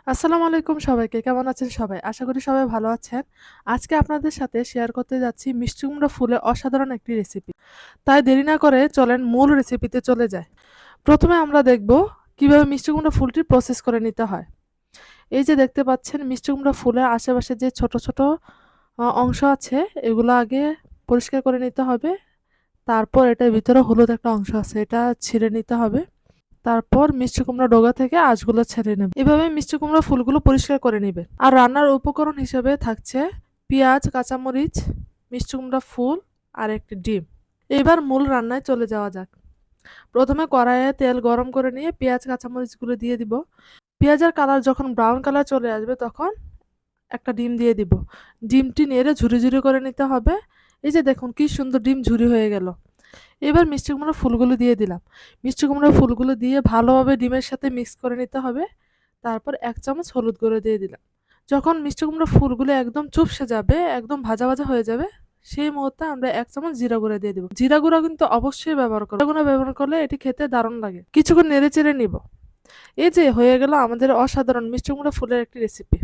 আসসালামু আলাইকুম সবাইকে। কেমন আছেন সবাই? আশা করি সবাই ভালো আছেন। আজকে আপনাদের সাথে শেয়ার করতে যাচ্ছি মিষ্টি কুমড়া ফুলের অসাধারণ একটি রেসিপি। তাই দেরি না করে চলেন মূল রেসিপিতে চলে যাই। প্রথমে আমরা দেখব কিভাবে মিষ্টি কুমড়া ফুলটি প্রসেস করে নিতে হয়। এই যে দেখতে পাচ্ছেন মিষ্টি কুমড়া ফুলের আশেপাশে যে ছোট, ছোট অংশ আছে এগুলো আগে পরিষ্কার করে নিতে হবে। তারপর এটার ভিতরে হলুদ একটা অংশ আছে এটা ছিঁড়ে নিতে হবে। তারপর মিষ্টি কুমড়া ডগা থেকে আঁশগুলো ছেড়ে নেবে। এভাবে মিষ্টি কুমড়া ফুলগুলো পরিষ্কার করে নিবে। আর রান্নার উপকরণ হিসেবে থাকছে পেঁয়াজ, কাঁচামরিচ, মিষ্টি কুমড়া ফুল আর একটি ডিম। এবার মূল রান্নায় চলে যাওয়া যাক। প্রথমে কড়াইয়ে তেল গরম করে নিয়ে পেঁয়াজ, কাঁচামরিচগুলো দিয়ে দিব। পেঁয়াজের কালার যখন ব্রাউন কালার চলে আসবে তখন একটা ডিম দিয়ে দিব। ডিমটি নেড়ে ঝুরি, ঝুরি করে নিতে হবে। এই যে দেখুন কি সুন্দর ডিম ঝুরি হয়ে গেল। এবার মিষ্টি কুমড়ার ফুলগুলো দিয়ে দিলাম। মিষ্টি কুমড়ার ফুলগুলো দিয়ে ভালোভাবে ডিমের সাথে মিক্স করে নিতে হবে। তারপর ১ চামচ হলুদ গুঁড়ো দিয়ে দিলাম। যখন মিষ্টি কুমড়ার ফুলগুলো একদম চুপসে যাবে, একদম ভাজা, ভাজা হয়ে যাবে, সেই মুহূর্তে আমরা ১ চামচ জিরা গুঁড়া দিয়ে দিব। জিরা গুঁড়া কিন্তু অবশ্যই ব্যবহার করব। জিরা গুঁড়া ব্যবহার করলে এটি খেতে দারুণ লাগে। কিছুক্ষণ নেড়ে-চেড়ে নিব। এই যে হয়ে গেল আমাদের অসাধারণ মিষ্টি কুমড়া ফুলের একটি রেসিপি।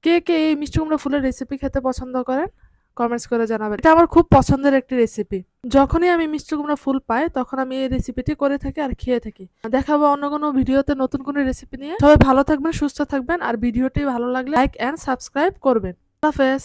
কে, কে এই মিষ্টি কুমড়া ফুলের রেসিপি খেতে পছন্দ করেন? কমেন্টস করে জানাবেন। এটা আমার খুব পছন্দের একটি রেসিপি। যখনই আমি মিষ্টি কুমড়া ফুল পাই তখন আমি এই রেসিপিটি করে থাকি আর খেয়ে থাকি। দেখা হবে অন্য কোনো ভিডিওতে নতুন কোনো রেসিপি নিয়ে। সবাই ভালো থাকবেন, সুস্থ থাকবেন আর ভিডিওটি ভালো লাগলে লাইক এন্ড সাবস্ক্রাইব করবেন। আল্লাহ হাফেজ।